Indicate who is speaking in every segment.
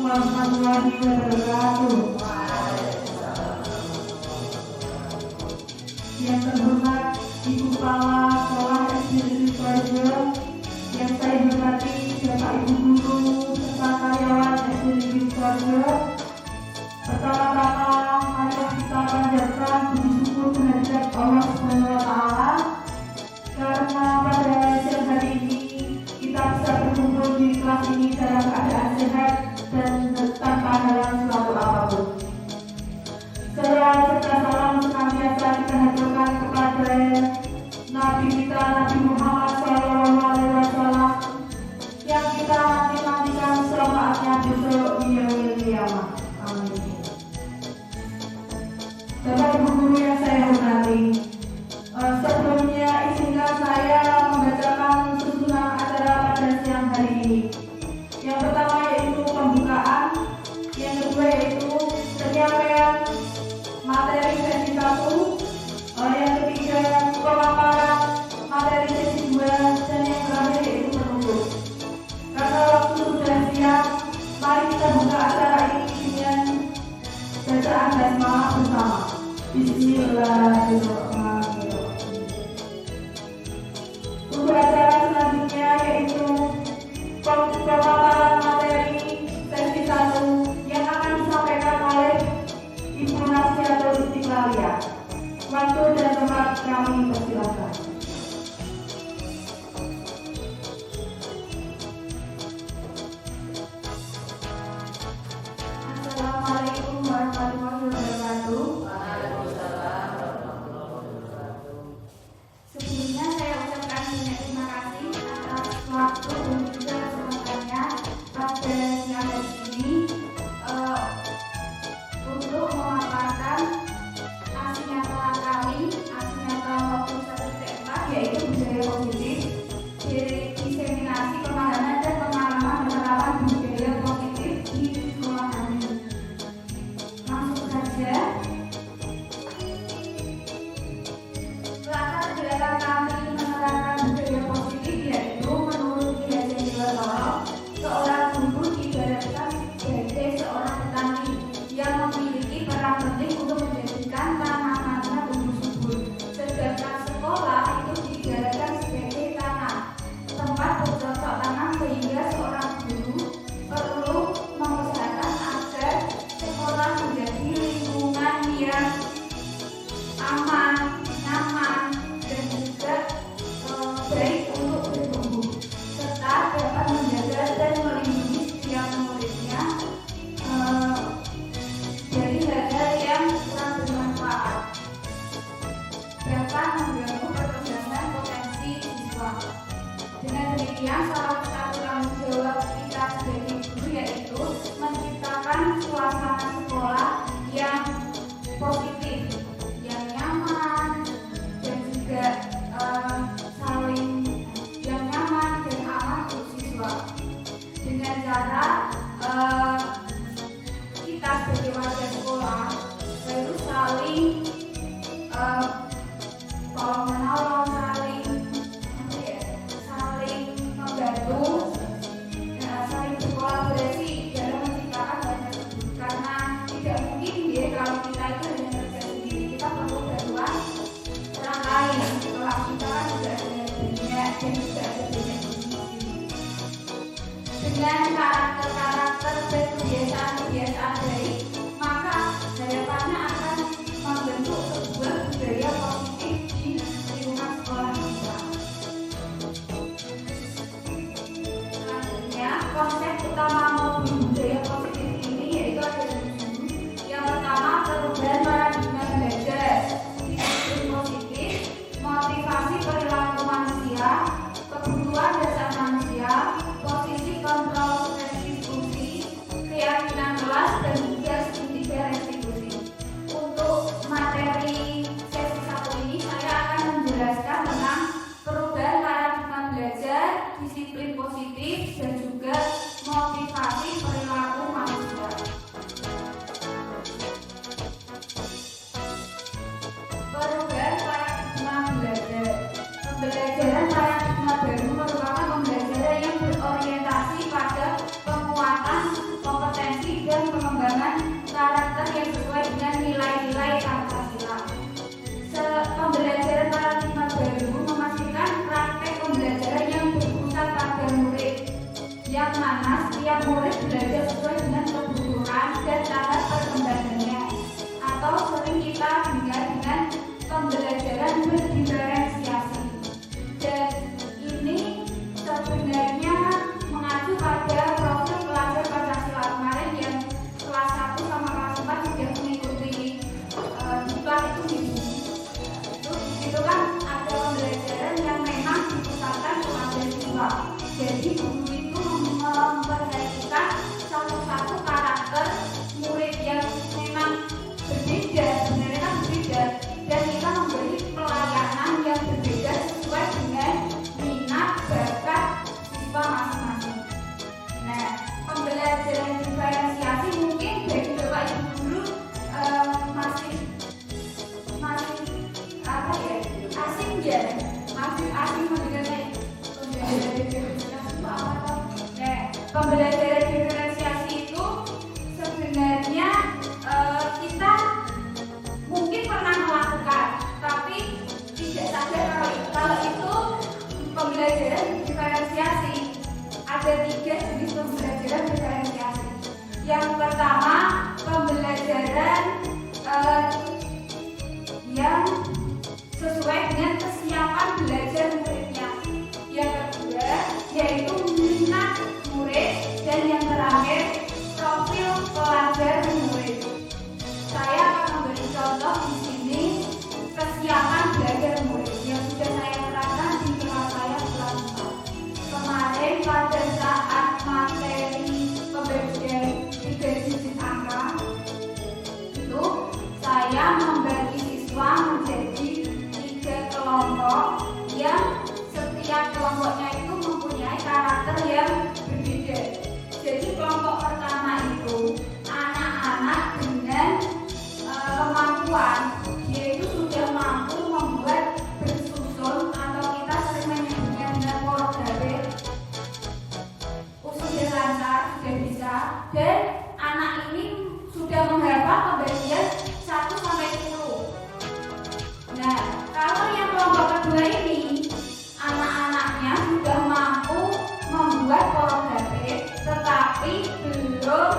Speaker 1: warahmatullahi wabarakatuh. Yang terhormat Ibu Kepala Sekolah SD Negeri Sidoarjo, yang saya hormati Bapak Ibu Guru serta karyawan SD Negeri Sidoarjo. Pertama-tama mari kita panjatkan puji syukur kehadirat Allah Subhanahu wa Ta'ala, karena pada siang hari ini kita bisa berkumpul di kelas ini dalam keadaan sehat dan tanpa halangan suatu apapun. Salawat serta salam senantiasa kita haturkan kepada Nabi kita Nabi Muhammad SAW yang kita nantikan syafaatnya besok di yaumil qiyamah. Amin. Bapak Ibu Guru yang saya hormati, sebelumnya izinkan saya membacakan susunan acara pada siang hari ini. Yang pertama yaitu pembukaan, yang kedua yaitu penyampaian materi sesi 1, yang ketiga pemaparan materi sesi 2, dan yang terakhir yaitu penutup. Karena waktu sudah siap, mari kita buka acara ini dengan bacaan basmalah bersama. Bismillahirrahmanirrahim. Untuk acara selanjutnya yaitu pemaparan materi sesi 1 yang akan disampaikan oleh Ibu Nasihatul Istiqlaliyah. Waktu dan tempat kami persilakan. Assalamualaikum warahmatullahi wabarakatuh. Sebelumnya saya ucapkan banyak terima kasih atas waktu dan juga kesempatannya pada siang hari ini untuk memaparkan aksi nyata kami, aksi nyata maupun 1.4, yaitu budaya positif, diseminasi pemahaman dan pengalaman penerapan budaya positif di sekolah kami. Langsung saja setiap murid belajar sesuai dengan kebutuhan dan tahap perkembangannya, atau sering kita dengar dengan pembelajaran berdiferensiasi. Dan ini sebenarnya mengacu pada profil pelajar Pancasila kemarin yang kelas 1 sama kelas 4 sudah mengikuti diklat itu itu kan ada pembelajaran yang memang dipusatkan kepada siswa. Jadi guru itu memperhatikan satu-satu karakter murid yang memang berbeda, sebenarnya kan berbeda, dan kita memberi pelayanan yang berbeda sesuai dengan minat bakat siswa masing-masing. Nah, pembelajaran diferensiasi mungkin bagi Bapak Ibu guru masih apa ya, asing ya, masih asing mendengarnya pembelajaran diferensiasi itu apa? Nah, pembelajaran diferensiasi itu sebenarnya kita mungkin pernah melakukan, tapi tidak sadar kalau itu pembelajaran diferensiasi. Ada 3 jenis pembelajaran diferensiasi. Yang pertama, pembelajaran yang sesuai dengan kesiapan belajar muridnya. Yang kedua, yaitu minat murid, dan yang terakhir, profil pelajar murid. Saya akan memberi contoh di sini kesiapan belajar murid yang sudah saya terapkan di kelas saya kelas 4. Kemarin pada saat materi pembagian 3 digit angka itu saya membagi siswa menjadi 3 kelompok yang setiap kelompoknya itu mempunyai karakter yang berbeda. Jadi kelompok pertama itu anak-anak dengan kemampuan, yaitu sudah mampu membuat bersusun atau kita sering menyebutnya dengan poros garis, usul dan lancar sudah bisa, dan anak ini sudah menghafal pembagian 1 sampai 10. Nah, kalau yang kelompok kedua ini anak-anaknya sudah mampu membuat poros garis, tetapi belum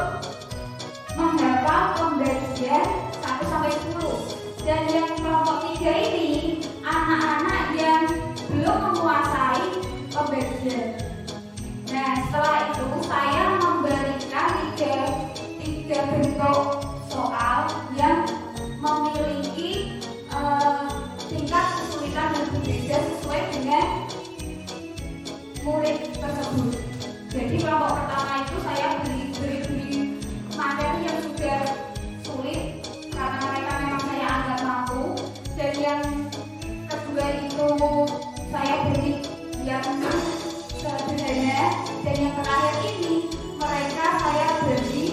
Speaker 1: menghafal pembagian 1 sampai 10. Dan yang kelompok 3 ini anak-anak yang belum menguasai pembagian. Nah, setelah itu saya memberikan tiga bentuk soal yang memiliki tingkat kesulitan yang berbeda sesuai dengan murid tersebut. Jadi kelompok pertama itu saya beri materi yang sudah sulit karena mereka memang saya anggap mampu, dan yang kedua itu saya beri yang sederhana, dan yang terakhir ini mereka saya beri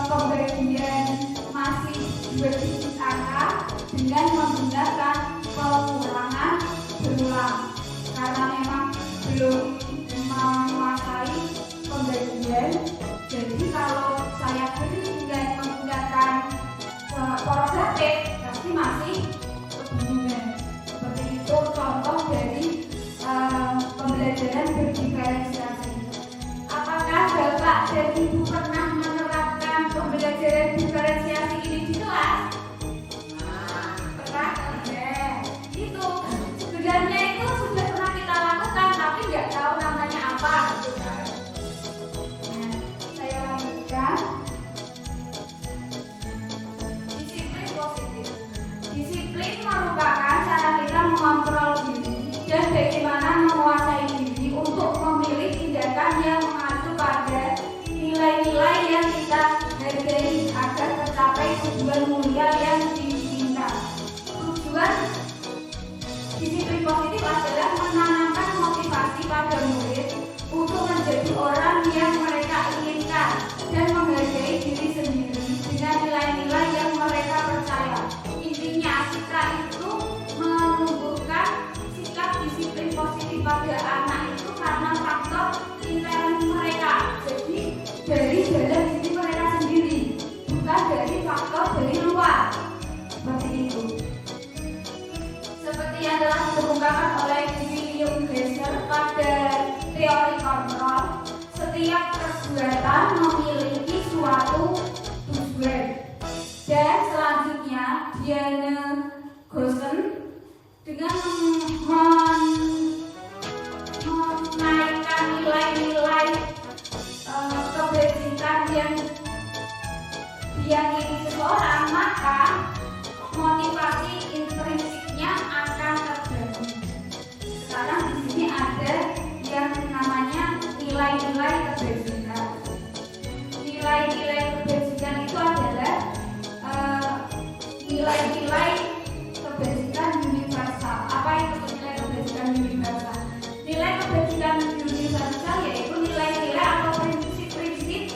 Speaker 1: pembagian masih 2 digit angka dengan menggunakan pengulangan berulang karena memang belum menguasai pembagian. Jadi kalau saya beri dengan menggunakan poros garis pasti masih kebingungan. Seperti itu contoh dari pembelajaran berdiferensiasi. Apakah Bapak dan Ibu pernah menerapkan pembelajaran diferensiasi ini di kelas? Pernah? Ya. Itu sebenarnya itu sudah pernah kita lakukan, tapi nggak tahu
Speaker 2: maka motivasi intrinsiknya akan terjadi. Sekarang di sini ada yang namanya nilai-nilai kebajikan. Nilai-nilai kebajikan itu adalah nilai-nilai kebajikan universal. Apa itu nilai kebajikan universal? Nilai kebajikan universal yaitu nilai-nilai atau prinsip-prinsip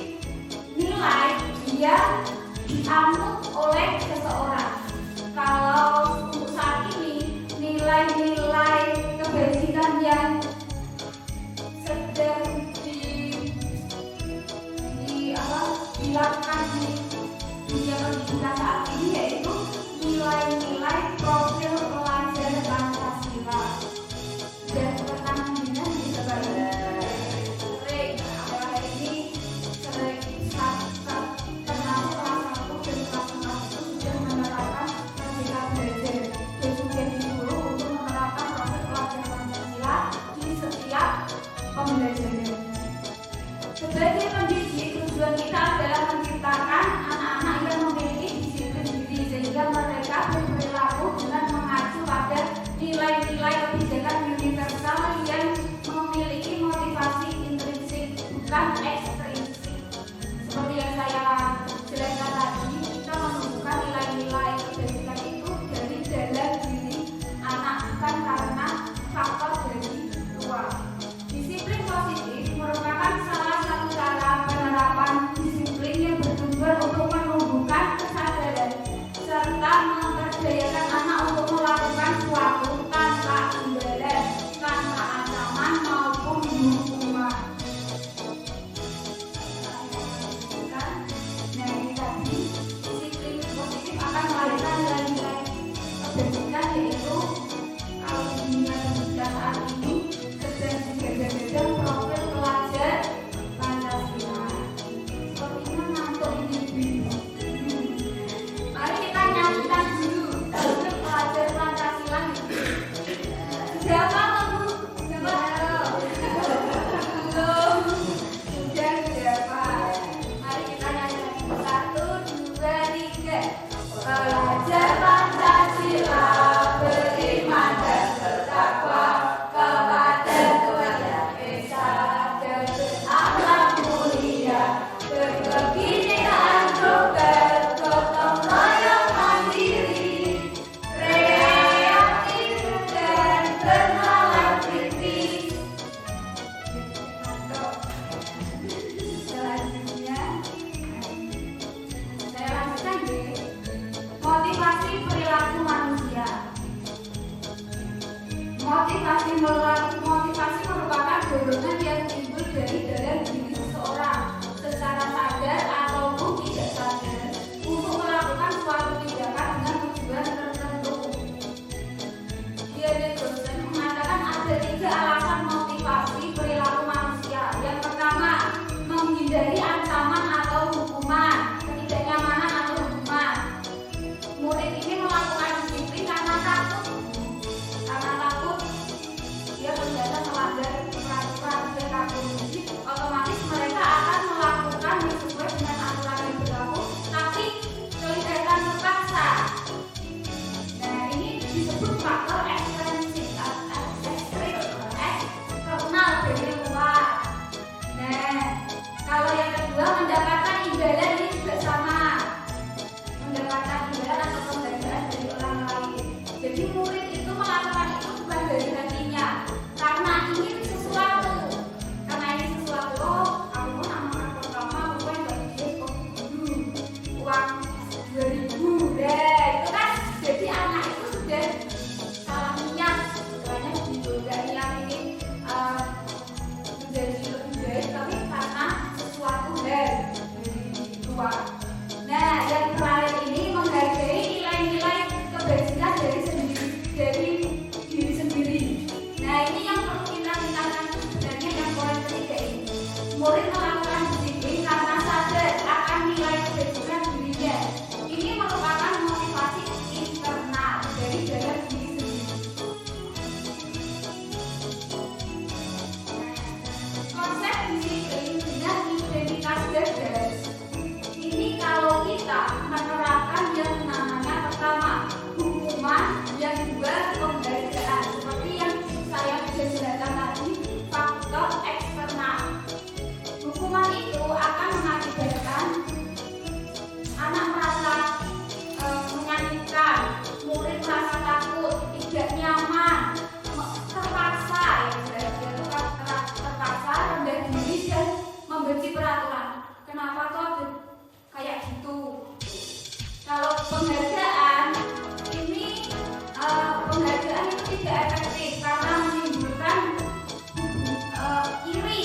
Speaker 2: nilai yang dianut oleh seseorang. Kalau untuk saat ini nilai-nilai kebajikan yang sedang dilakukan di dunia pendidikan saat ini yaitu nilai-nilai profil pelajar Pancasila. Dan pertanyaannya bisa sering akhir ini sering termasuk salah satu dari kelas itu sudah menerapkan Merdeka Belajar dan juga disuruh untuk menerapkan proses pelajar Pancasila di setiap pembelajaran. Sebagai pendidik, tujuan kita adalah menciptakan anak-anak yang memiliki disiplin diri sehingga mereka berperilaku dengan mengacu pada nilai-nilai kebijakan universal yang memiliki motivasi intrinsik bukan ekstrinsik. Seperti yang saya jelaskan tadi, kita menemukan nilai-nilai kebijakan itu dari dalam diri anak bukan karena faktor dari luar. Disiplin positif merupakan salah satu cara penerapan disiplin yang bertujuan untuk menumbuhkan kesadaran serta memperdayakan anak untuk melakukan suatu tanpa imbalan, tanpa ancaman maupun hukuman. Nah, ini tadi disiplin positif akan melahirkan nilai-nilai kebajikan yaitu kalau di dunia pendidikan saat ini sedang digagas-gagas profil pelajar Pancasila. Sepertinya ngantuk ini. Mari kita nyanyikan dulu profil pelajar Pancasila. Siapa kamu? Siapa? Belum. Sudah siapa? Mari kita nyanyikan 1, 2, 3. Pelajar Pancasila beriman dan bertakwa kepada Tuhan Yang Esa dan berakhlak mulia, berkebinekaan broker, gotong royong mandiri, kreatif dan bernalar kritis. Selanjutnya saya lanjutkan deh. Motivasi perilaku manusia. Motivasi merupakan dorongan yang timbul dari dalam diri seseorang secara sadar ataupun tidak sadar untuk melakukan suatu tindakan dengan tujuan tertentu. Diane Johnson mengatakan ada 3 alasan motivasi perilaku manusia. Yang pertama, menghindari ancaman atau hukuman, ketidaknyamanan atau hukuman. Murid ini melakukan disiplin karena takut dia ternyata melanggar peraturan PKP penghargaan ini penghargaan itu tidak efektif karena menimbulkan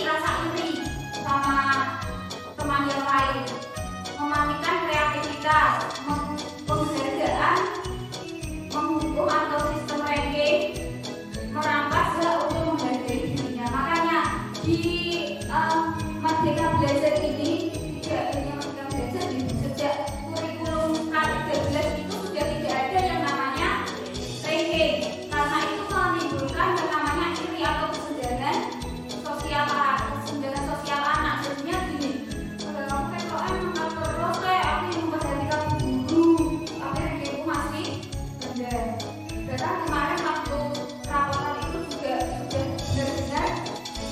Speaker 2: rasa iri sama teman yang lain, mematikan kreativitas. Penghargaan menghukum atau sistem ranking merampas hak untuk menghargai dirinya. Makanya di Merdeka Belajar ini tidak hanya Merdeka Belajar, sejak kurikulum K13 itu sudah tidak ada yang namanya ranking, karena itu menimbulkan yang namanya iri atau kesenjangan sosial anak. Jadinya gini, kamu kan kok emang terus aku yang memperhatikan guru, tapi rankingku masih rendah. Dan kemarin waktu rapotan itu juga sudah benar-benar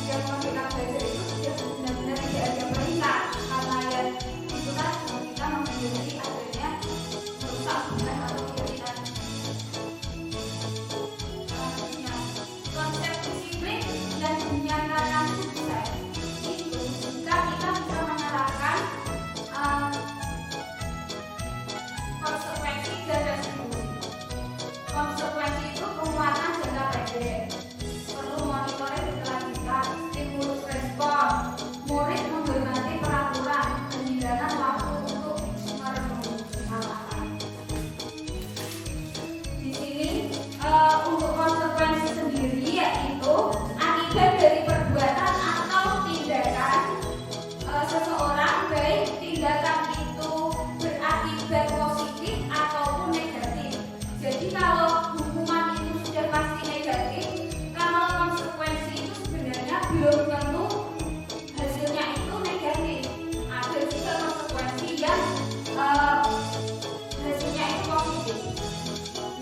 Speaker 2: yang Merdeka Belajar itu sudah benar-benar tidak ada peringkat, karena ya itu kan kita menghindari adanya merusak hubungan atau iritan. Konsep disiplin dan dinyatakan sukses itu jika kita bisa menerapkan konsekuensi dan restribusi. Konsekuensi itu penguatan jangka pendek, perlu monitoring berkelanjutan, stimulus respon, murid menghormati peraturan, penghindatan waktu untuk merenungi kesalahan. Di sini untuk konsekuensi sendiri yaitu akibat dari perbuatan atau tindakan seseorang, baik tindakan itu berakibat positif ataupun negatif. Jadi kalau hukuman itu sudah pasti negatif, kalau konsekuensi itu sebenarnya belum tentu hasilnya itu negatif. Ada juga konsekuensi yang hasilnya itu positif.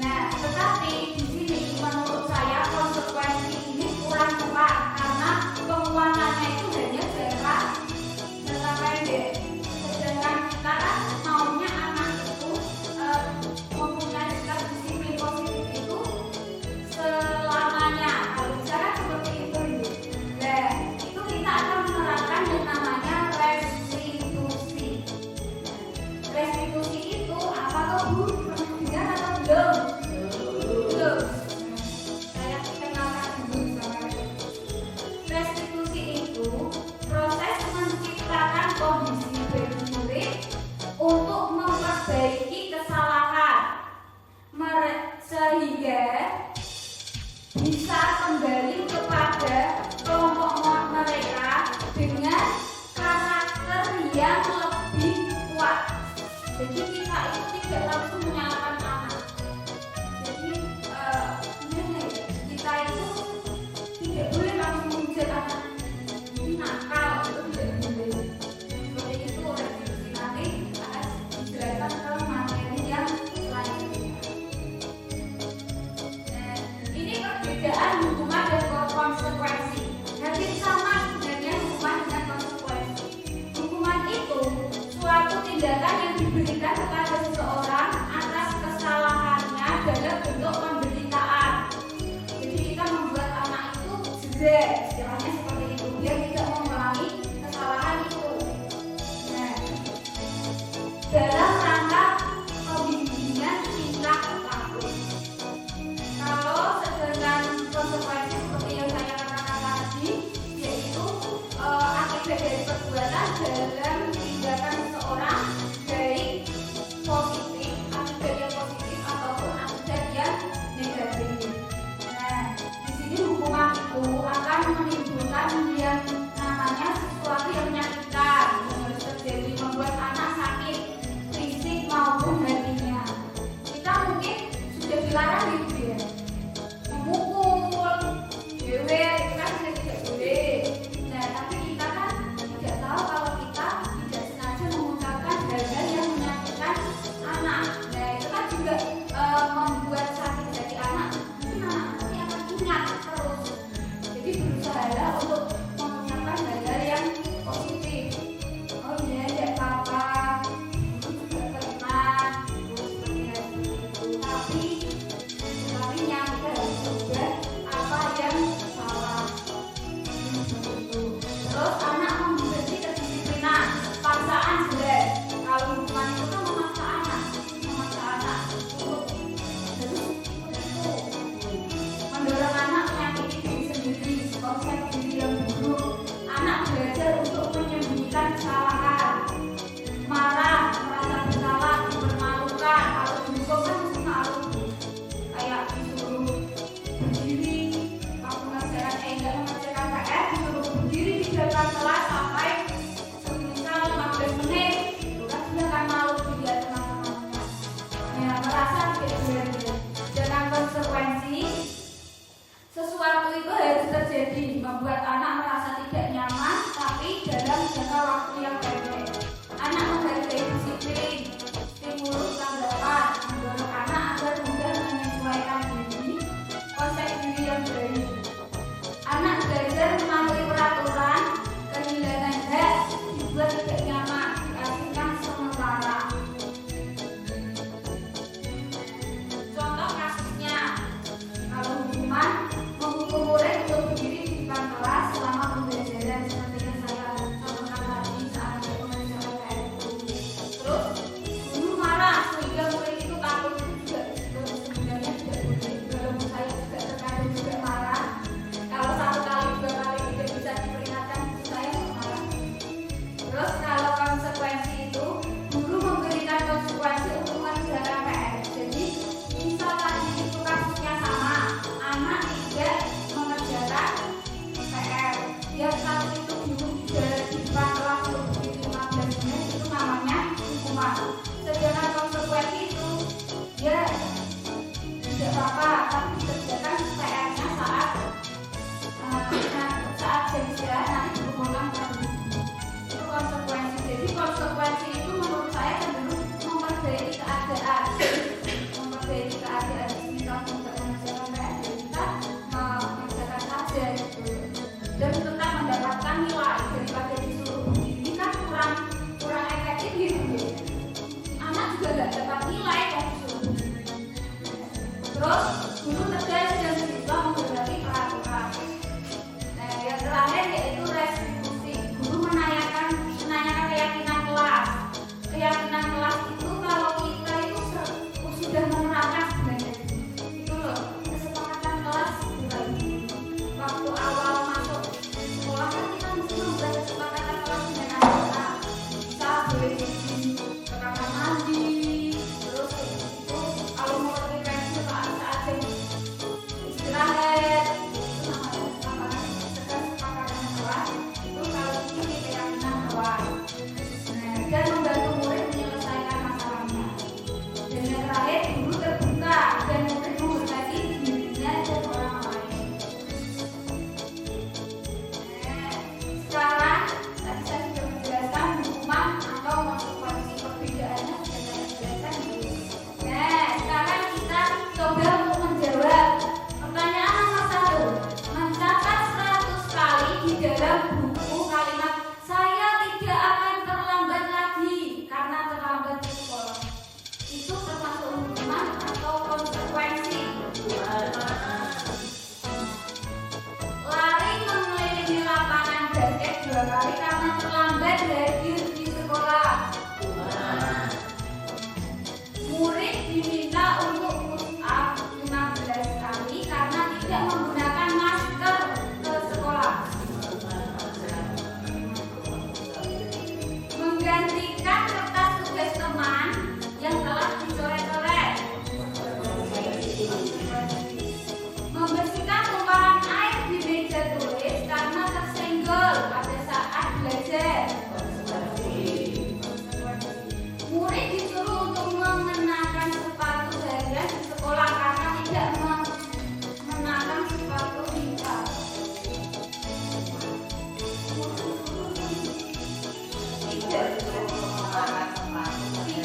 Speaker 2: Nah, tetapi di sini menurut saya konsekuensi ini kurang tepat karena penguatannya itu hanya jangka pendek. Sedangkan kita kan maunya anak itu mempunyai sikap disiplin positif itu selamanya. Kalau bicara seperti itu, nah itu kita akan menerapkan yang namanya restitusi. Restitusi itu apa tuh Bu? Pernah dengar atau belum? Belum. Saya kenalkan dulu sama restitusi itu proses menciptakan kondisi bagi murid untuk memperbaiki kesalahan sehingga bisa kembali kepada kelompok mereka dengan karakter yang lebih kuat. Jadi kita itu tidak langsung menyalahkan anak. Jadi kita itu tidak boleh langsung menghujat anak. Ini nakal, itu tidak boleh. Seperti itu restitusi nanti akan dijelaskan ke materi yang lainnya. Ini perbedaan hukuman dan konsekuensi. Hampir sama sebenarnya hukuman dengan konsekuensi. Hukuman itu suatu tindakan yang diberikan kepada seseorang atas kesalahannya dalam bentuk pemberitaan. Jadi kita membuat anak itu jeda, istilahnya seperti itu, biar tidak mengulangi kesalahan itu. Nah, dalam rangka pembimbingan tingkat laku. Kalau sedangkan konsekuensi seperti yang saya katakan tadi, yaitu akibat dari perbuatan dalam tindakan seseorang, baik positif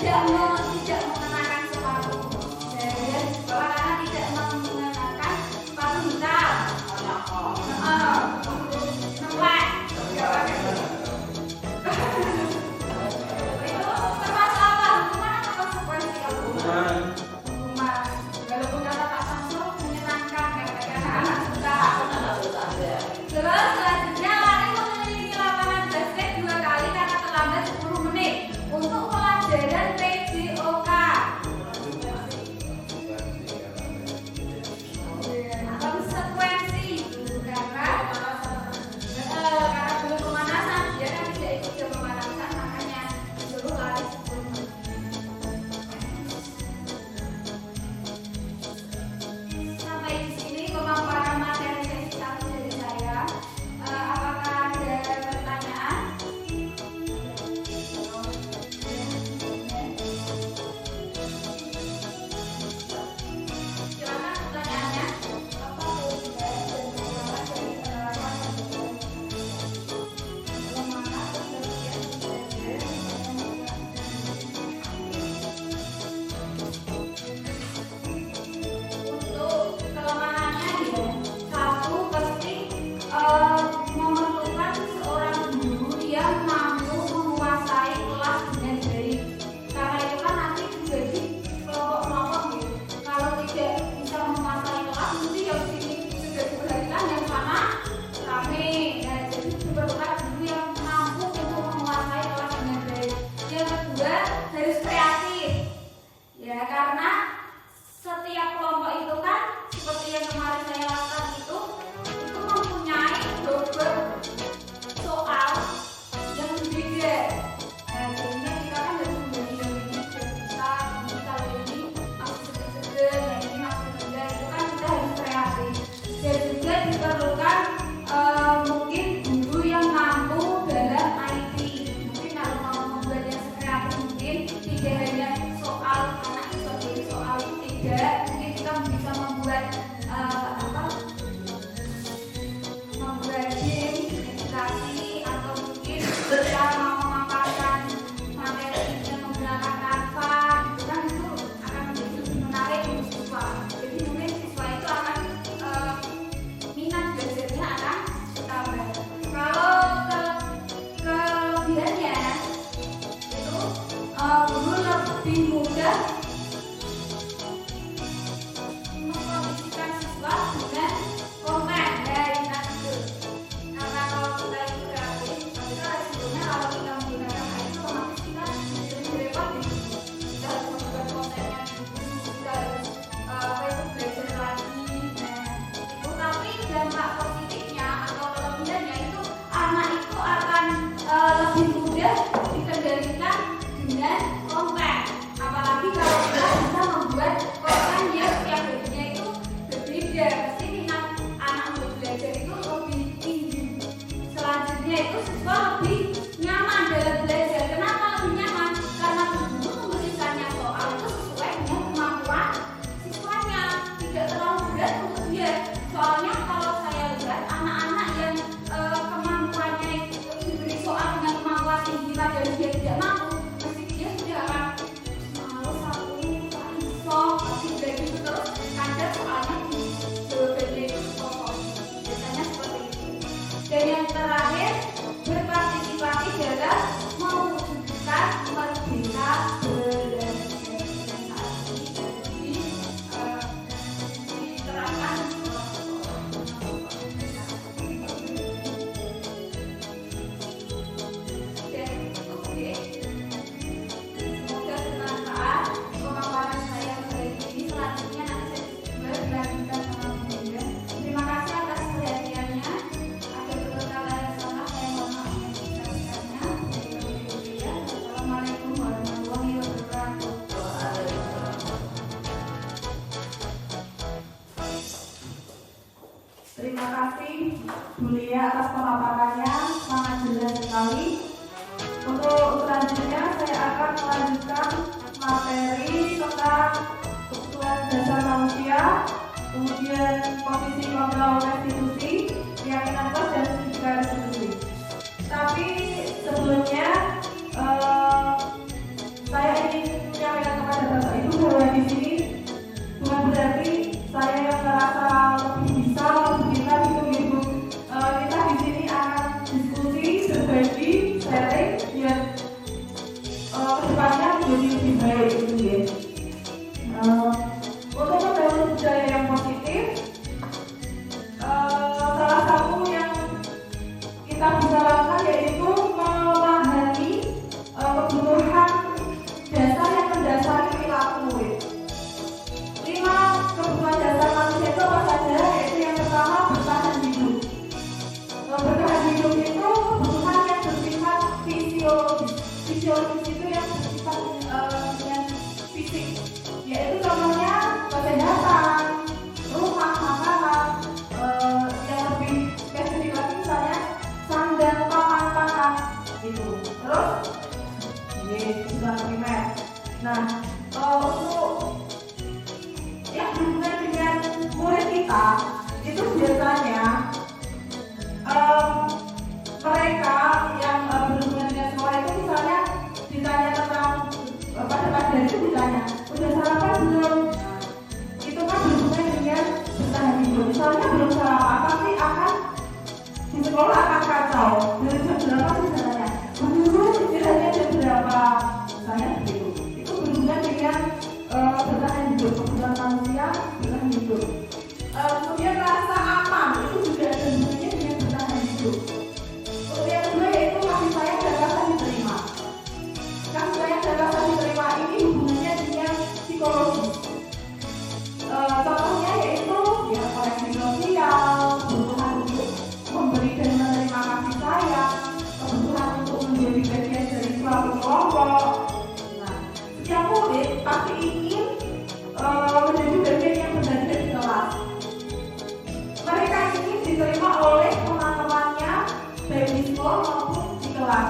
Speaker 2: tidak mengenakan sepatu. Dan bahwa anak tidak mengenakan sepatu hitam. Nemplek. Itu termasuk apa? Hukuman atau konsekuensi? Hukuman. Walaupun kata Pak Samsul menyenangkan karena anak suka. Terus selanjutnya lari mengelilingi lapangan basket 2 kali karena terlambat 10 menit untuk pelajaran PJOK. Konsekuensi karena belum pemanasan, dia kan tidak ikut jam pemanasan, makanya disuruh lari 10 menit. Sampai di sini pemaparan materi sesi 1 dari saya. Apakah ada pertanyaan? Silakan pertanyaannya. Untuk kelemahannya ya, satu pasti memerlukan seorang guru yang mampu menguasai kelas dengan baik. Karena itu kan nanti menjadi kelompok-kelompok gitu. Kalau tidak bisa menguasai kelas, mesti yang sini sudah diperhatikan yang sana rame. Nah, jadi diperlukan guru yang mampu untuk menguasai kelas dengan baik. Yang kedua harus kreatif. Ya, karena setiap kelompok itu kan seperti yang kemarin saya lakukan itu mempunyai beberapa soal yang berbeda. Nah, jadinya kita kan harus membagi-bagi kita kalau ini masih sedang, yang ini masih rendah, itu kan kita harus kreatif. Dan juga diperlukan mungkin guru yang mampu dalam IT. Mungkin kalau mau membuat yang kreatif mungkin tidak hanya soal anak itu dari soal tidak, mungkin kita bisa membuat membuat game edukasi atau mungkin kita mau memaparkan materi dengan menggunakan Canva, itu kan itu akan menjadi lebih menarik untuk siswa. Jadi mungkin siswa itu akan minat belajarnya akan bertambah. Kalau kelebihannya itu guru lebih mudah mengkondisikan siswa dengan konten dari itu. Karena kalau kita itu kreatif, kita sebetulnya kalau kita menggunakan itu otomatis kita jadi repot gitu. Kita harus membuat kontennya, kita harus belajar lagi. Nah, itu tapi dampak positifnya atau kelebihannya itu anak itu akan lebih mudah dikendalikan dengan konten. Apalagi kalau kita bisa membuat konten yang setiap harinya itu berbeda, pasti minat anak untuk belajar itu lebih tinggi. Selanjutnya itu siswa lebih nyaman dalam belajar. Kenapa lebih nyaman? Karena guru memberikannya soal itu sesuai dengan kemampuan siswanya, tidak terlalu berat untuk dia. Soalnya kalau saya lihat anak-anak yang kemampuannya itu diberi soal dengan kemampuan tinggi padahal dia tidak mampu, pasti dia sudah akan males aku tak iso, pasti begitu terus. Kadang soalnya jawabannya itu kosong, biasanya seperti itu. Dan yang terakhir, berpartisipasi dalam mewujudkan merdeka belajar yang saat ini diterapkan di sekolah-sekolah. Dan oke, semoga bermanfaat pemaparan saya hari ini. Selanjutnya nanti saya berlanjutkan sama Bunda. Terima kasih atas perhatiannya. Ada beberapa hal salah saya mohon maaf yang besar-besarnya. Assalamualaikum warahmatullahi wabarakatuh.
Speaker 1: Terima kasih Bu Lia atas pemaparannya, sangat jelas sekali. Untuk selanjutnya saya akan melanjutkan materi tentang kebutuhan dasar manusia, kemudian posisi kontrol restitusi, keyakinan pers dan juga restitusi. Tapi sebelumnya saya ingin bahwa di sini bukan berarti saya yang merasa lebih bisa, lebih pintar gitu. Kita di sini akan diskusi, berbagi, sharing biar kedepannya menjadi lebih baik gitu ya. Untuk membangun budaya yang positif, salah satu yang kita bisa lakukan yaitu memahami kebutuhan dasar yang mendasari perilaku. 5 kebutuhan dasar manusia itu apa saja? Yaitu yang pertama, bertahan hidup. Bertahan hidup itu kebutuhan yang bersifat fisiologis. Fisiologis itu yang bersifat yang fisik, yaitu contohnya kesehatan, rumah, makanan, yang lebih spesifik lagi misalnya sandang, papan itu. Terus kebutuhan primer. Nah, untuk yang berhubungan dengan murid kita itu biasanya mereka yang berhubungan dengan sekolah itu misalnya ditanya tentang pada pagi itu ditanya udah sarapan belum? Itu kan berhubungan dengan bertahan hidup. Misalnya belum sarapan pasti akan di sekolah akan kacau. Dari jam berapa sih misalnya? Menurut istirahatnya jam berapa? Misalnya begitu. Itu berhubungan dengan bertahan hidup, kebutuhan manusia bertahan hidup. Kemudian rasa aman itu juga ada hubungannya dengan bertahan hidup. Untuk yang kedua yaitu kasih sayang dan rasa diterima. Kasih sayang dan rasa diterima ini hubungannya dengan psikologis. Contohnya yaitu ya koneksi sosial, kebutuhan untuk memberi dan menerima kasih sayang, kebutuhan untuk menjadi bagian dari suatu kelompok. Nah, setiap murid pasti ingin menjadi bagian yang berhasil di kelas. Mereka ingin diterima oleh teman-temannya baik di sekolah maupun di kelas.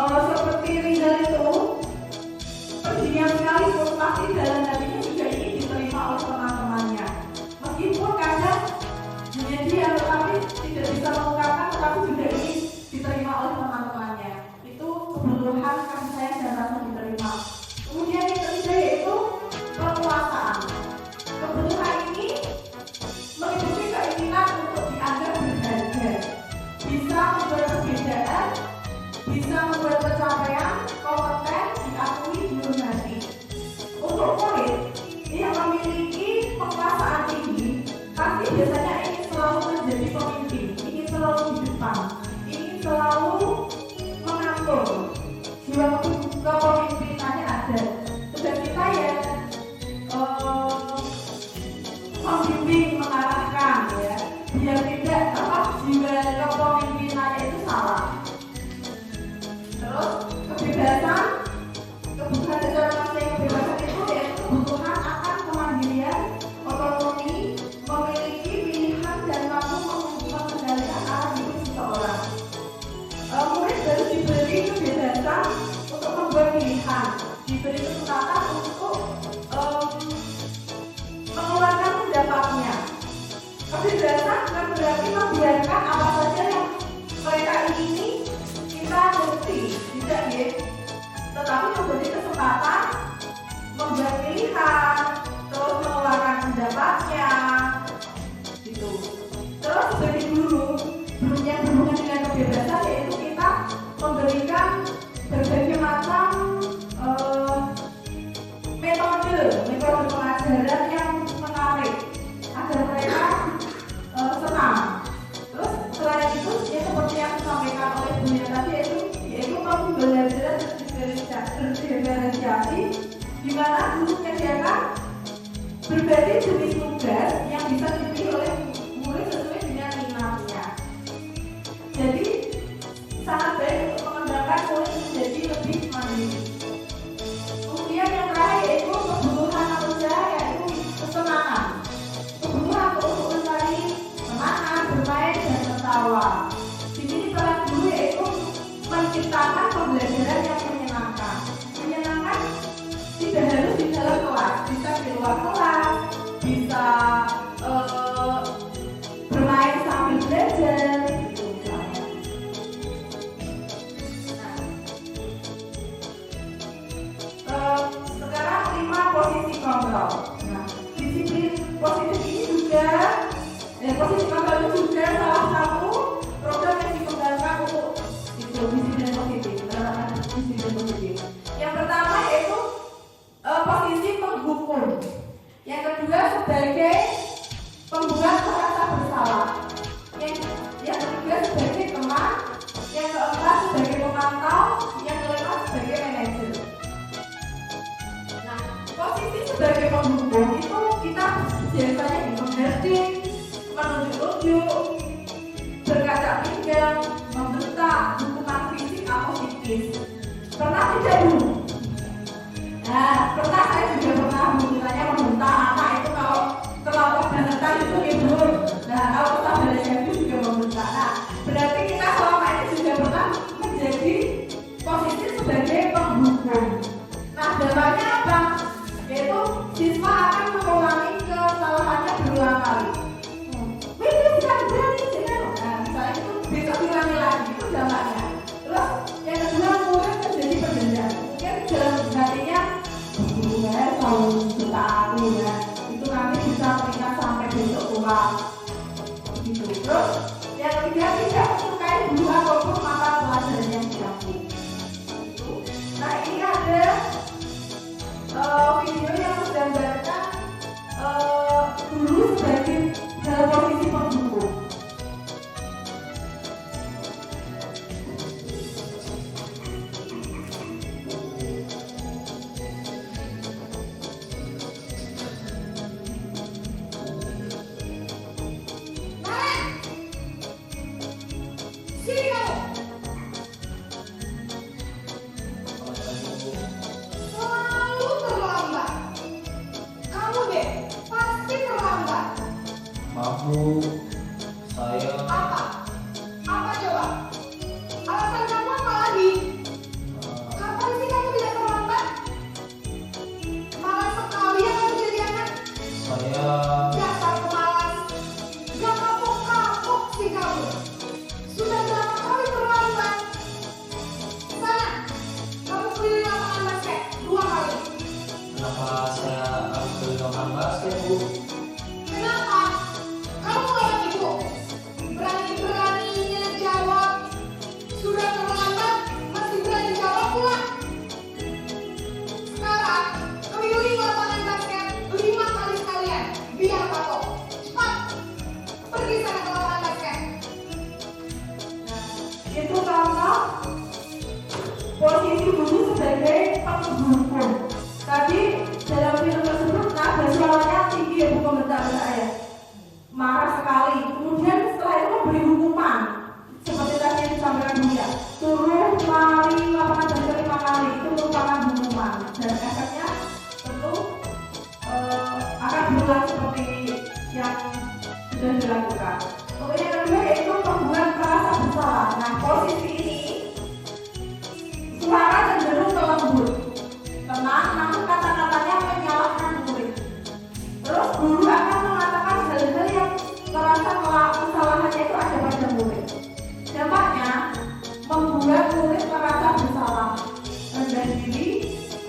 Speaker 1: Seperti Rizal itu pendiam sekalipun pasti dalam hatinya juga ingin diterima oleh teman-temannya. Meskipun kadang hanya dia tetapi tidak bisa mengungkapkan tetapi juga ingin diterima oleh teman-temannya. Itu kebutuhan kasih sayang dan rasa diterima. Kemudian yang ketiga yaitu kekuasaan. Kebutuhan ini meliputi keinginan untuk dianggap berharga, bisa membuat perbedaan, bisa membuat pencapaian, kompeten, diakui, dihormati. Untuk murid yang memiliki kekuasaan tinggi, pasti biasanya ingin selalu menjadi pemimpin, ingin selalu di depan, ingin selalu mengatur. Jiwa kepemimpinannya ada. Tugas kita ya membimbing, mengarahkan ya, biar tidak jiwa kepemimpinannya itu salah. Terus kebebasan, kebutuhan dasar manusia yang kebebasan itu yaitu kebutuhan akan kemandirian, otonomi, memiliki pilihan dan mampu mengendalikan arah hidup seseorang. Murid harus diberi kebebasan untuk membuat pilihan, diberi kesempatan untuk mengeluarkan pendapatnya. Kebebasan bukan berarti membiarkan apa saja yang mereka ingini kita ngerti, tidak ya. Tetapi memberi kesempatan membuat pilihan, terus mengeluarkan pendapatnya, gitu. Terus sebagai guru yang berhubungan dengan kebebasan yaitu kita memberikan berbagai macam metode pengajaran yang menarik agar mereka senang. Terus selain itu ya seperti yang disampaikan oleh Bu Nia tadi yaitu pembelajaran berdifferensiasi di mana guru menyediakan berbagai jenis tugas yang bisa dipilih oleh murid sesuai dengan minatnya. Jadi sangat baik untuk mengembangkan murid menjadi lebih mandiri. Kemudian yang terakhir yaitu kebutuhan manusia yaitu kesenangan. Kebutuhan untuk mencari semangat, bermain dan tertawa. Di sini peran guru yaitu menciptakan pembelajaran yang menyenangkan. Menyenangkan tidak harus di dalam kelas, bisa di luar kelas, bisa bermain sambil belajar, gitu misalnya. Sekarang 5 posisi kontrol. Nah, disiplin positif ini juga, positif kontrol itu juga salah satu program yang dikembangkan untuk itu disiplin positif, penerapan disiplin positif. Yang pertama yaitu posisi penghukum. Yang kedua sebagai pembuat merasa bersalah. Yang ketiga sebagai teman. Yang keempat sebagai pemantau. Yang kelima sebagai manajer. Nah, posisi sebagai penghukum itu kita biasanya mengheading, menunjuk-nunjuk, berkaca pinggang, membentak, hukuman fisik atau psikis. Pernah tidak Bu? Nah, pernah, saya juga pernah misalnya membentak anak itu kalau terlalu bangetan itu ibu. Nah, kalau kita belajar itu juga membentak. Nah, berarti kita selama ini juga pernah menjadi posisi sebagai penghukum. Nah, dampaknya apa? Yaitu siswa akan mengulangi kesalahannya berulang kali. Itu bisa berani sih. Nah, misalnya itu besok diulangi lagi, itu dampaknya. Terus yang kedua murid menjadi pendendam. Mungkin dalam hatinya kalau kita aku ya, itu nanti bisa terikat sampai besok tua gitu. Terus yang ketiga tidak menyukai guru ataupun mata pelajaran yang diampu. Nah, ini ada video yang menggambarkan guru sebagai dalam posisi penghukum.
Speaker 3: Maaf Bu, saya
Speaker 2: Apa coba? Alasan kamu apa lagi? Kapan sih kamu tidak terlambat? Malas sekali ya kamu jadi anak.
Speaker 3: saya
Speaker 2: Dasar pemalas. Gak kapok-kapok sih kamu. Sudah berapa kali terlambat? Sana, kamu keliling lapangan basket 2 kali.
Speaker 3: kenapa saya harus beli lapangan basket Bu?
Speaker 2: Kenapa? Kamu ngelawan ibu. Berani-beraninya jawab. Sudah terlambat, masih berani jawab pula. Sekarang, keliling lapangan basket 5 kali sekalian. Biar kapok. Cepat. Pergi sana ke lapangan basket.
Speaker 1: Itu contoh posisi guru sebagai penghukum. Tadi dalam film tersebut nada suaranya tinggi ya Bu, komentar saya marah sekali. Kemudian setelah itu memberi hukuman seperti tadi yang disampaikan Bu ya, suruh lari lapangan basket 5 kali, itu merupakan hukuman dan efeknya tentu akan berulang seperti yang sudah dilakukan. Kemudian yang kedua yaitu membuat merasa bersalah. Nah, posisi ini suara cenderung lembut, tenang, namun kata-katanya menyalahkan murid. Terus guru akan mengatakan hal-hal yang merasa kesalahannya itu ada pada murid. Dampaknya membuat murid merasa bersalah, rendah diri,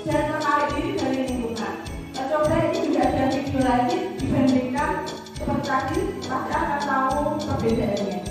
Speaker 1: dan menarik diri dari lingkungan. Nah, coba ini juga ada video lagi dibandingkan seperti tadi, pasti akan tahu perbedaannya.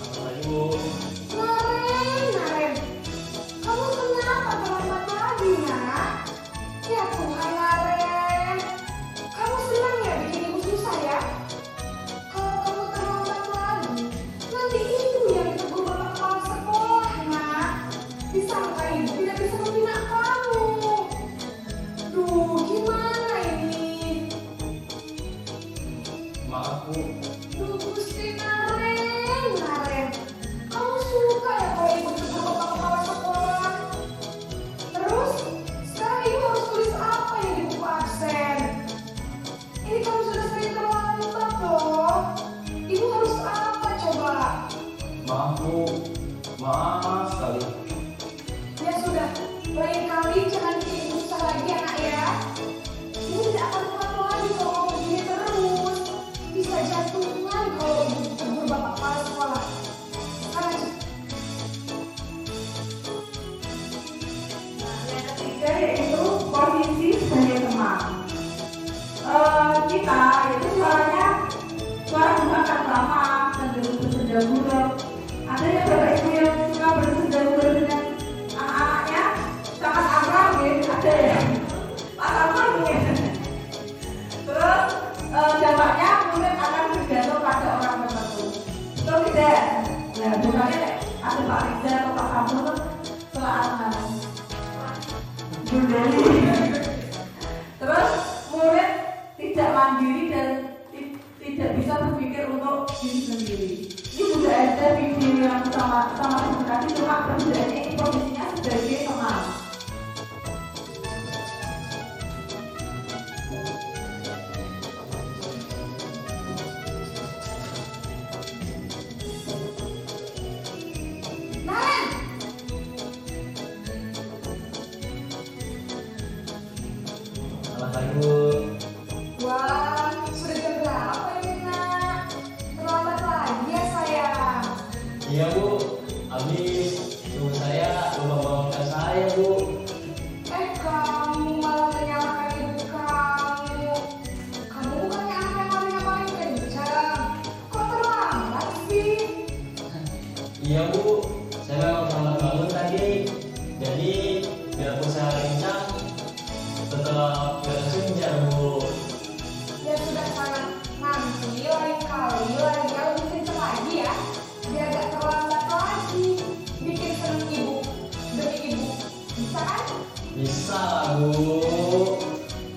Speaker 3: Apa lagi Bu?
Speaker 2: Naren, kamu kenapa terlambat lagi nak?
Speaker 1: yaitu posisi sebagai teman. Kita itu suara juga akan lama cenderung bersenda gurau. Ada yang bapak ibu yang suka bersenda gurau dengan anak-anaknya sangat akrab gitu, ada ya. Pas akrab mungkin. Terus dampaknya mungkin akan bergantung pada orang tertentu. Atau tidak? Nah, misalnya ada Pak Riza atau Pak Samsul setelah anak terus murid tidak mandiri dan tidak bisa berpikir untuk diri sendiri. Ini juga ada video yang sama seperti cuma perbedaannya ini posisinya sebagai teman.
Speaker 3: Selamat pagi Bu.
Speaker 2: Wah, sudah jam berapa ini nak? Terlambat lagi ya sayang.
Speaker 3: Iya Bu, habis ibu saya lupa bangunkan saya Bu.
Speaker 2: Kamu malah menyalahkan ibu kamu. Kamu bukannya anak yang paling kencang. Kok terlambat sih?
Speaker 3: Iya Bu, saya memang terlambat bangun tadi. Jadi biarpun saya kencang, setelah bersenja Bu.
Speaker 2: Ya sudah sana, nanti lain kali lebih kencang lagi ya. Biar gak terlambat lagi. Bikin seneng ibu demi ibu. Bisa kan?
Speaker 3: Bisa lah Bu.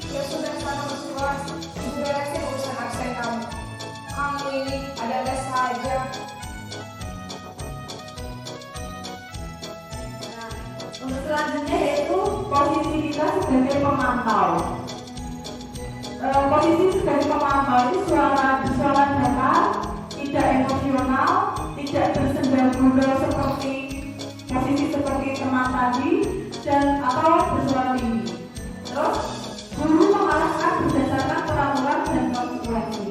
Speaker 2: Ya sudah sana masuk kelas. Ibu beresin urusan absen kamu. Kamu ini ada saja.
Speaker 1: Untuk selanjutnya yaitu posisi kita sebagai pemantau. Posisi sebagai pemantau ini suara datar, tidak emosional, tidak bersenda gurau seperti posisi seperti teman tadi, dan atau bersuara tinggi. Terus guru mengarahkan berdasarkan peraturan dan konsekuensi.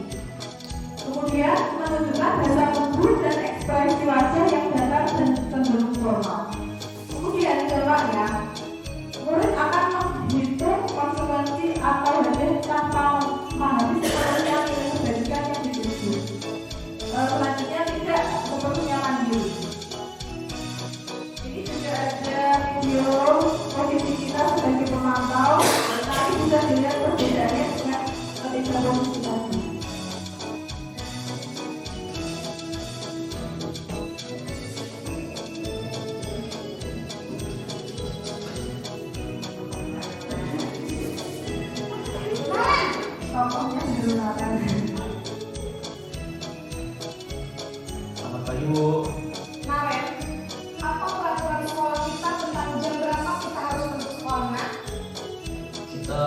Speaker 1: Kemudian menunjukkan bahasa tubuh dan ekspresi wajah yang datar dan cenderung formal. Kemudian dampaknya, murid akan menghitung konsekuensi atau hadir tanpa memahami seperti yang kebaikan yang dituju. Selanjutnya tidak mempunyai mandiri. Ini juga ada video posisi kita sebagai pemantau. Nanti bisa dilihat perbedaannya dengan ketika posisi tadi. Contohnya digunakan.
Speaker 3: Selamat pagi Bu.
Speaker 2: Naren, apa peraturan di sekolah kita tentang jam berapa kita harus masuk sekolah nak?
Speaker 3: Kita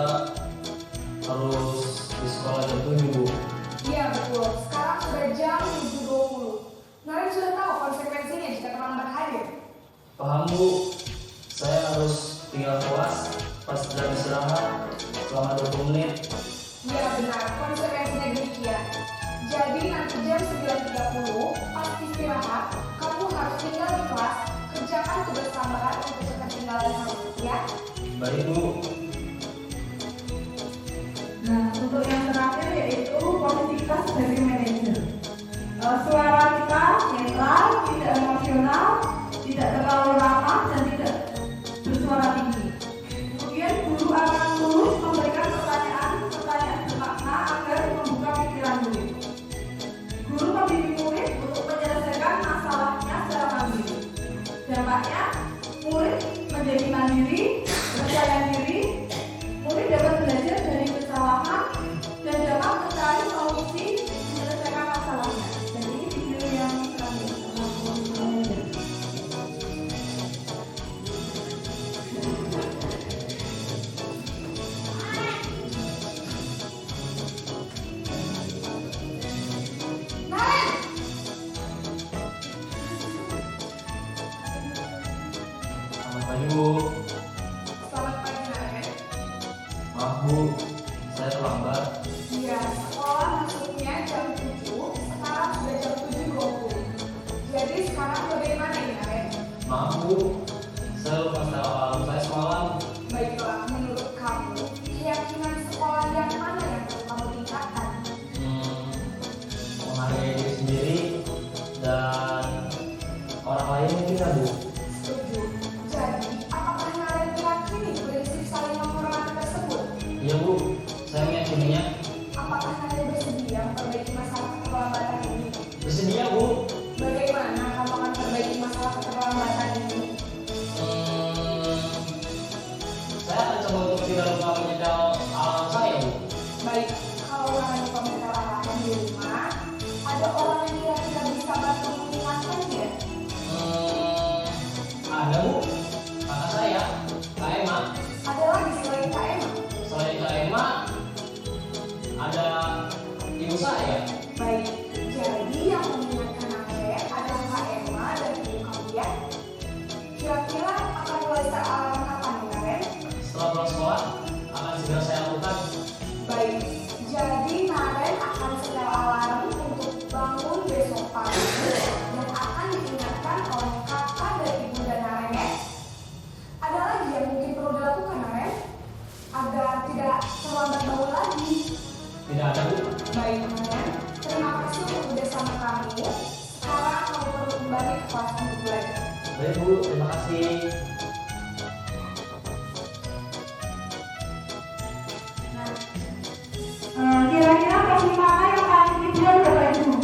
Speaker 3: harus di sekolah jam 7 Bu.
Speaker 2: Iya betul, sekarang sudah jam 7.20. Naren sudah tahu konsekuensinya jika terlambat hadir.
Speaker 3: Paham Bu. Saya harus tinggal kelas pas jam istirahat selama 20 menit.
Speaker 2: Iya benar, konsekuensinya demikian. Jadi nanti jam 9.30 pas istirahat, kamu harus tinggal di kelas, kerjakan tugas tambahan untuk ketinggalan kamu, ya?
Speaker 3: Baik Bu.
Speaker 1: Nah, untuk yang terakhir yaitu posisi kita sebagai manajer. Suara kita netral, tidak emosional, tidak terlalu ramah dan tidak bersuara tinggi. Kemudian guru akan terus memberikan pertanyaan bermakna agar membuka pikiran murid. Guru membimbing murid untuk menyelesaikan masalahnya secara mandiri. Dampaknya, murid menjadi mandiri, percaya diri, murid dapat belajar dari kesalahan dan dapat mencari solusi menyelesaikan masalahnya. Dan ini video yang terakhir.
Speaker 3: Selamat pagi Bu.
Speaker 2: Selamat pagi Naren.
Speaker 3: Maaf Bu, saya terlambat.
Speaker 2: Iya, sekolah masuknya jam 7, sekarang sudah jam 7.20. Jadi sekarang bagaimana ini Naren?
Speaker 3: Maaf Bu, saya lupa setel alarm saya semalam.
Speaker 2: Baiklah,
Speaker 3: orang lain mungkin ya Bu.
Speaker 2: Setuju. Jadi, apakah kalian meyakini prinsip saling menghormati tersebut?
Speaker 3: Iya Bu, saya meyakininya.
Speaker 2: Apakah kalian bersedia memperbaiki masalah keterlambatan ini?
Speaker 3: Bersedia Bu.
Speaker 2: Bagaimana kamu akan memperbaiki masalah keterlambatan ini?
Speaker 3: Saya akan coba untuk tidak lupa menyetel alarm saya Bu.
Speaker 2: Baik, kalau kalian lupa menyetel alarm di rumah, ada orang yang kira-kira bisa bantu mengingatkannya?
Speaker 3: Ada Bu, kakak saya, Kak Emma.
Speaker 2: Ada lagi selain Kak Emma?
Speaker 3: Selain Kak Emma, ada ibu saya.
Speaker 2: Baik, jadi yang mengingatkan kalian adalah Kak Emma dan ibu kalian. Kira-kira akan mulai start alarm kapan nih kalian?
Speaker 3: Setelah pulang sekolah, akan segera saya lakukan.
Speaker 2: Baik, jadi kalian akan setel alarm untuk bangun besok pagi dan akan diingatkan oleh kakak dan ibu dan Naren ya. Ada lagi yang mungkin perlu dilakukan Naren agar tidak terlambat bangun lagi.
Speaker 3: Tidak ada Bu.
Speaker 2: Baik Naren, terima kasih untuk bersama kami. Sekarang kamu perlu kembali ke kelas untuk belajar.
Speaker 3: Baik Bu, terima kasih.
Speaker 1: Kira-kira profesi mana yang paling ideal Bapak Ibu?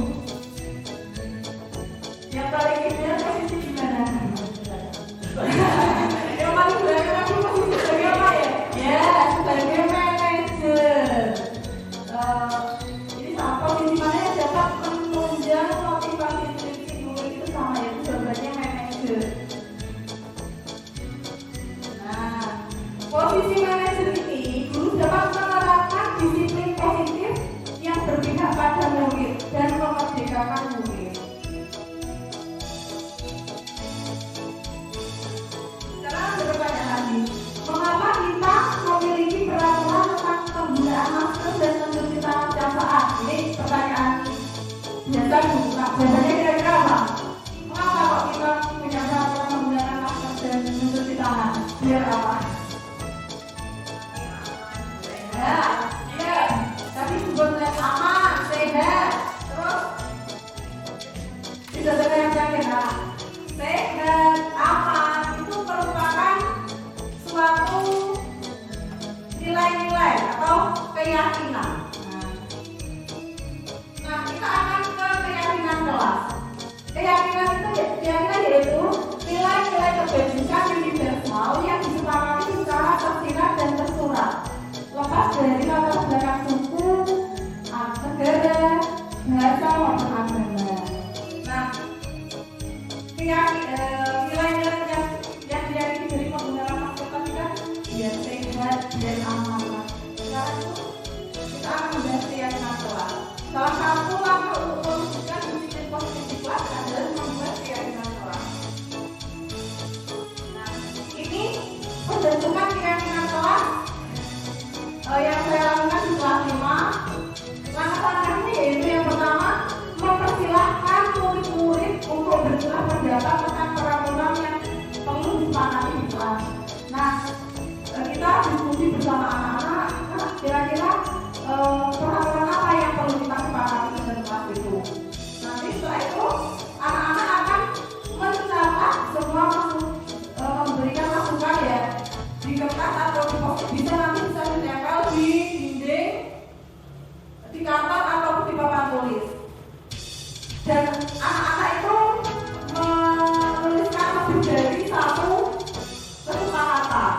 Speaker 1: Yang paling ideal posisi di mana? Yang paling belakang aku posisi sebagai apa ya? Ya, sebagai manajer. Ini sama posisi mana yang dapat menunjang motivasi intrinsik murid itu sama ya, itu jawabannya manajer. Nah, posisi manajer ini guru dapat menerapkan disiplin positif yang berpihak pada murid dan memerdekakan murid. Sekarang ada pertanyaan lagi, mengapa kita memiliki peraturan tentang penggunaan masker dan mencuci tangan setiap saat? Ini pertanyaan biasa Bu. Nah, jawabannya kira-kira apa? Mengapa kok kita punya peraturan menggunakan masker dan mencuci tangan? Biar apa? Ya, tapi juga melihat aman, sehat, terus tidak ada yang kira sehat, aman itu merupakan suatu nilai-nilai atau keyakinan. Nah, kita akan ke keyakinan kelas. Keyakinan yaitu nilai-nilai kebajikan universal yang disepakati secara tersirat dan tersurat, lepas dari latar belakang suku, negara, bahasa maupun agama. Nah, nilai-nilai yang diyakini dari penggunaan masker tadi kan biar sehat dan aman. Sekarang itu kita akan membahas keyakinan kelas. Salah satu langkah untuk mewujudkan disiplin positif kelas adalah membuat keyakinan kelas. Nah, ini pembentukan keyakinan kelas yang saya lakukan di kelas 5. Langkah-langkahnya yaitu yang pertama, mempersilahkan murid-murid untuk bergerak pendapat tentang peraturan yang perlu disepakati di kelas. Nah, kita diskusi bersama anak-anak, kira-kira peraturan apa yang perlu kita sepakati dalam kelas itu. Nanti setelah itu, anak-anak akan mencatat semua memberikan masukan ya di kertas atau di post-it, bisa nanti bisa ditempel di dinding, di kantor atau di papan tulis. Dan anak-anak itu menuliskan lebih dari satu kesepakatan.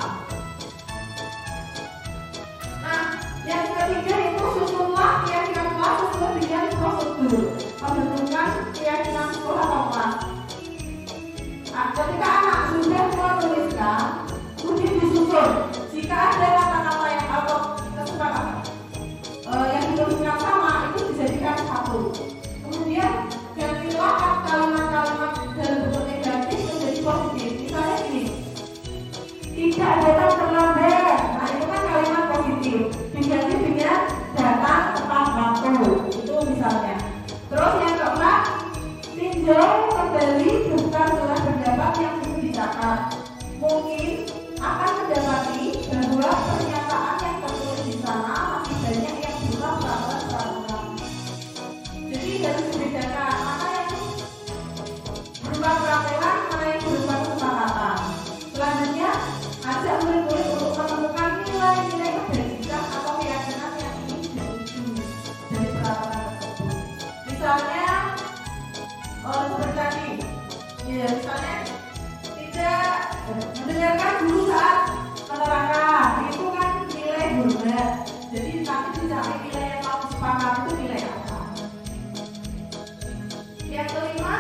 Speaker 1: Nah, yang ketiga itu susunlah keyakinan kelas sesuai dengan prosedur pembentukan keyakinan sekolah atau kelas. Nah, ketika anak sudah menuliskan, uji disusun. Jika ada kata-kata yang atau kesepakatan yang dituliskan sama, itu dijadikan satu. Kemudian gantilah kalimat-kalimat dalam bentuk negatif menjadi positif. Misalnya ini, tidak datang terlambat. Nah, itu kan kalimat positif. Diganti dengan datang tepat waktu. Itu misalnya. Terus yang keempat, tinjau kembali bukan surat pendapat yang sudah dicatat. Mungkin akan mendapati bahwa pernyataan yang tertulis di sana masih banyak yang bukan peraturan. Jadi harus dibedakan mana yang berupa peraturan seperti tadi, ya misalnya tidak mendengarkan guru saat menerangkan, itu kan nilai hormat. Jadi nanti dicari nilai yang paling sepakat itu nilai apa. Yang kelima,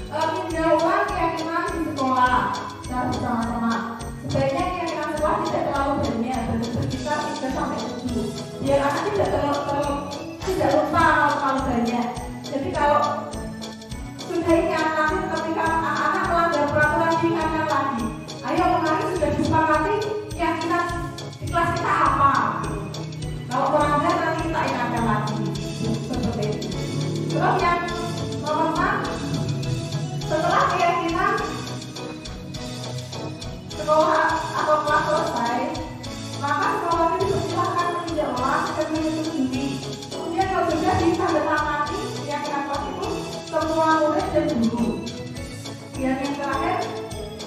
Speaker 1: menjauhkan keyakinan di sekolah secara bersama-sama. Sebaiknya keyakinan sekolah tidak terlalu banyak, berkisar 3-7, biar anak tidak lupa kalau banyak. Jadi kalau sudah ingat, nanti ketika anak-anak melanggar peraturan diingatkan lagi. Ayo kemarin sudah disepakati keyakinan di kelas kita apa? Kalau melanggar nanti kita ingatkan lagi. Seperti itu. Terus yang nomor 6, setelah keyakinan sekolah atau kelas selesai, maka sekolah ini dipersilahkan meninjau ulang dan menyetujui. Kemudian kalau sudah ditandatangani keyakinan kelas itu semua murid dan guru. Yang terakhir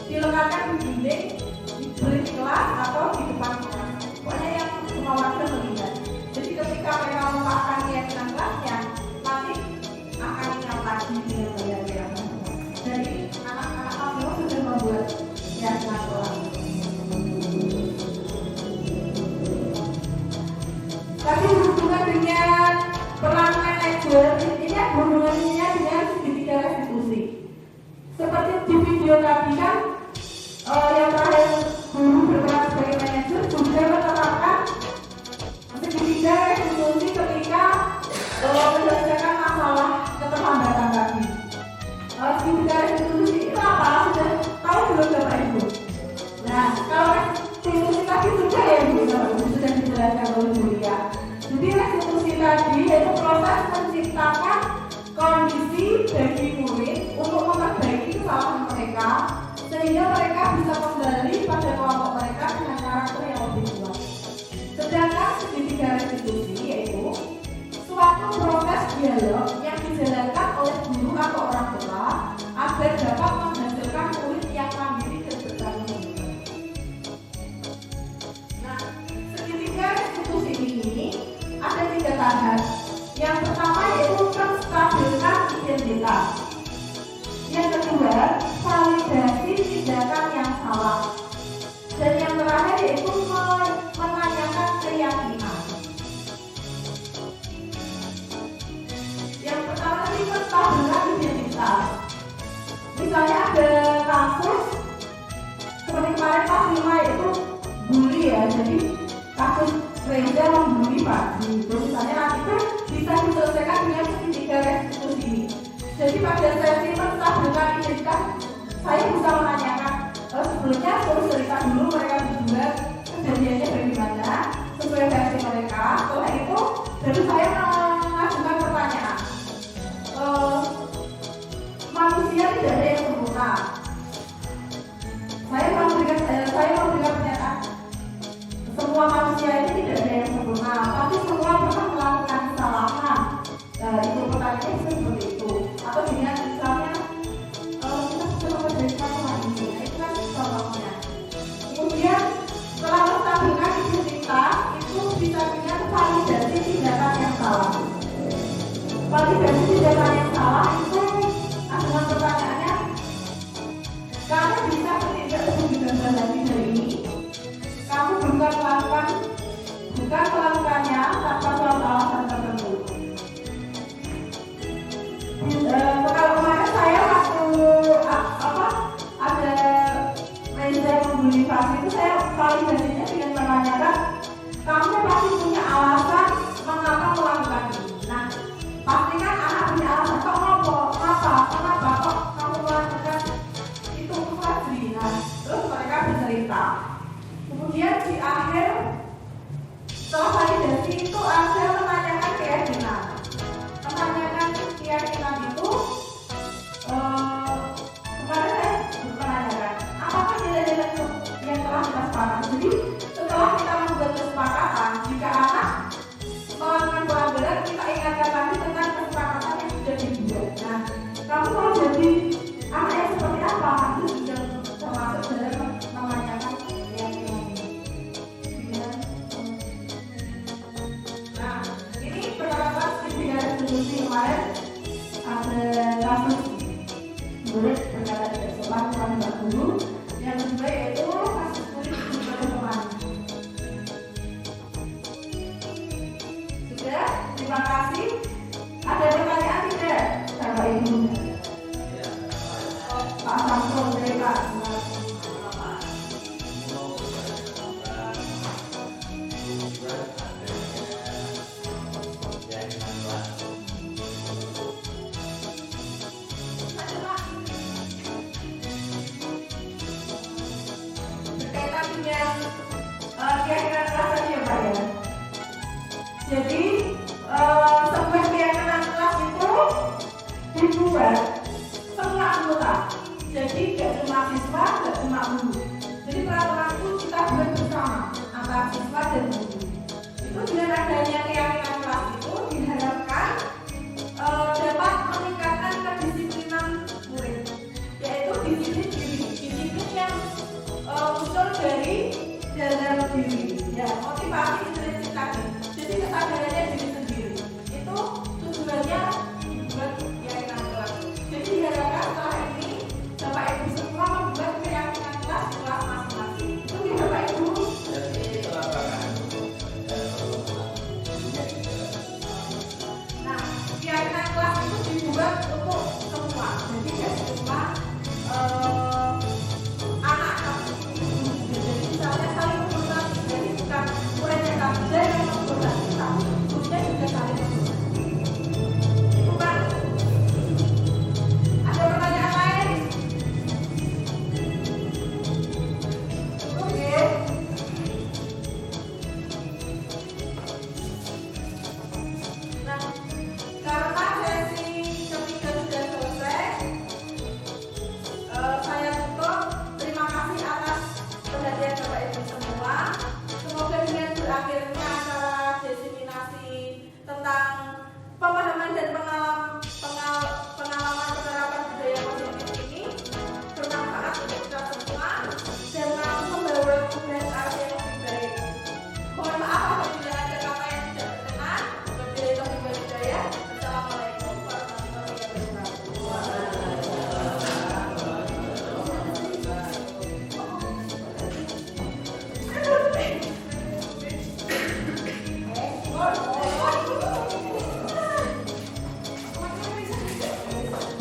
Speaker 1: dilekatkan di dinding, di kelas atau di depan kelas. Pokoknya yang semua warga melihat. Jadi ketika mereka melupakan keyakinan kelasnya, nanti akan ingat lagi dengan bayar-bayar. Jadi anak-anak kami sudah membuat keyakinan kelas. Tapi berhubungan dengan peran manajer, ini hubungannya dengan segitiga restitusi. Seperti di video tadi kan, yang terakhir guru berperan sebagai manajer juga menerapkan segitiga restitusi ketika menyelesaikan masalah keterlambatan tadi. Segitiga restitusi itu apa? Sudah tahu belum Bapak Ibu? Nah, kalau restitusi tadi sudah ya Bu, sudah dijelaskan oleh Bu Lia. Jadi restitusi tadi yaitu proses menciptakan kondisi bagi murid untuk memperbaiki kesalahan mereka sehingga mereka bisa kembali pada kelompok mereka dengan karakter yang lebih kuat. Sedangkan segitiga restitusi yaitu suatu proses dialog yang dijalankan oleh guru atau orang tua agar dapat menghasilkan murid yang mandiri dan bertanggung jawab. Nah, segitiga restitusi ini ada 3 tahap. Yang pertama yaitu menstabilkan identitas. Yang kedua, validasi tindakan yang salah. Dan yang terakhir yaitu menanyakan keyakinan. Yang pertama ini menstabilkan identitas. Misalnya ada kasus seperti kemarin pas 5 itu bully ya. Jadi kasus Reza membuli Pak Ji. Terus misalnya nanti itu bisa diselesaikan dengan segitiga restitusi ini. Jadi pada sesi menstabilkan identitas, saya bisa menanyakan sebelumnya terus cerita dulu mereka berdua kejadiannya bagaimana sesuai versi mereka. Setelah itu baru saya mengajukan pertanyaan. Manusia tidak ada yang sempurna. Saya memberikan pernyataan. Semua manusia ini tidak ada yang sempurna, tapi semua pernah melakukan kesalahan. Itu pertanyaannya seperti itu. Atau dengan misalnya kita sudah memperbaiki kesalahan ini, itu kan contohnya. Kemudian setelah menstabilkan identitas, itu bisa dengan validasi tindakan yang salah. Validasi tindakan yang salah itu dengan pertanyaannya, kamu bisa bertindak lebih murid berkata tidak sopan kepada Mbak Guru. Yang kedua yaitu kasus kulit kepada teman. Sudah, terima kasih. Ada pertanyaan tidak, Bapak Ibu? Pak Samsul dari Pak. Berkaitan dengan keyakinan kelas tadi ya Pak ya. Jadi sebuah keyakinan kelas itu dibuat semua anggota. Jadi tidak cuma siswa, tidak cuma guru. Jadi peraturan itu kita buat bersama antara siswa dan guru. Itu dengan adanya keyakinan kelas itu diharapkan dapat meningkatkan kedisiplinan murid, yaitu disiplin diri, disiplin yang muncul dari dalam diri, ya motivasi intrinsik tadi. Jadi kesadarannya diri sendiri itu tujuannya buat keyakinan kelas. Jadi diharapkan setelah ini Bapak Ibu semua membuat keyakinan kelas di kelas masing-masing. Itu ya Bapak Ibu. Nah, keyakinan kelas itu dibuat untuk semua. Jadi tidak cuma anak-anak. Jadi misalnya saling menggunakan, jadi bukan muridnya saja yang menggunakan, tapi gurunya juga saling menggunakan. Itu kan. Ada pertanyaan lain? Oke. Nah, karena sesi ketiga sudah selesai, saya tutup. Terima kasih atas perhatian Bapak Ibu semua. Semoga dengan berakhirnya acara diseminasi tentang pemahaman dan pengalaman penerapan budaya positif ini bermanfaat untuk kita semua dan mampu membawa perubahan arah yang lebih baik. Mohon maaf apabila ada kata yang tidak berkenan. Wabillahi taufiq wal hidayah. Assalamualaikum warahmatullahi wabarakatuh.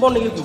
Speaker 4: Mau nih ibu.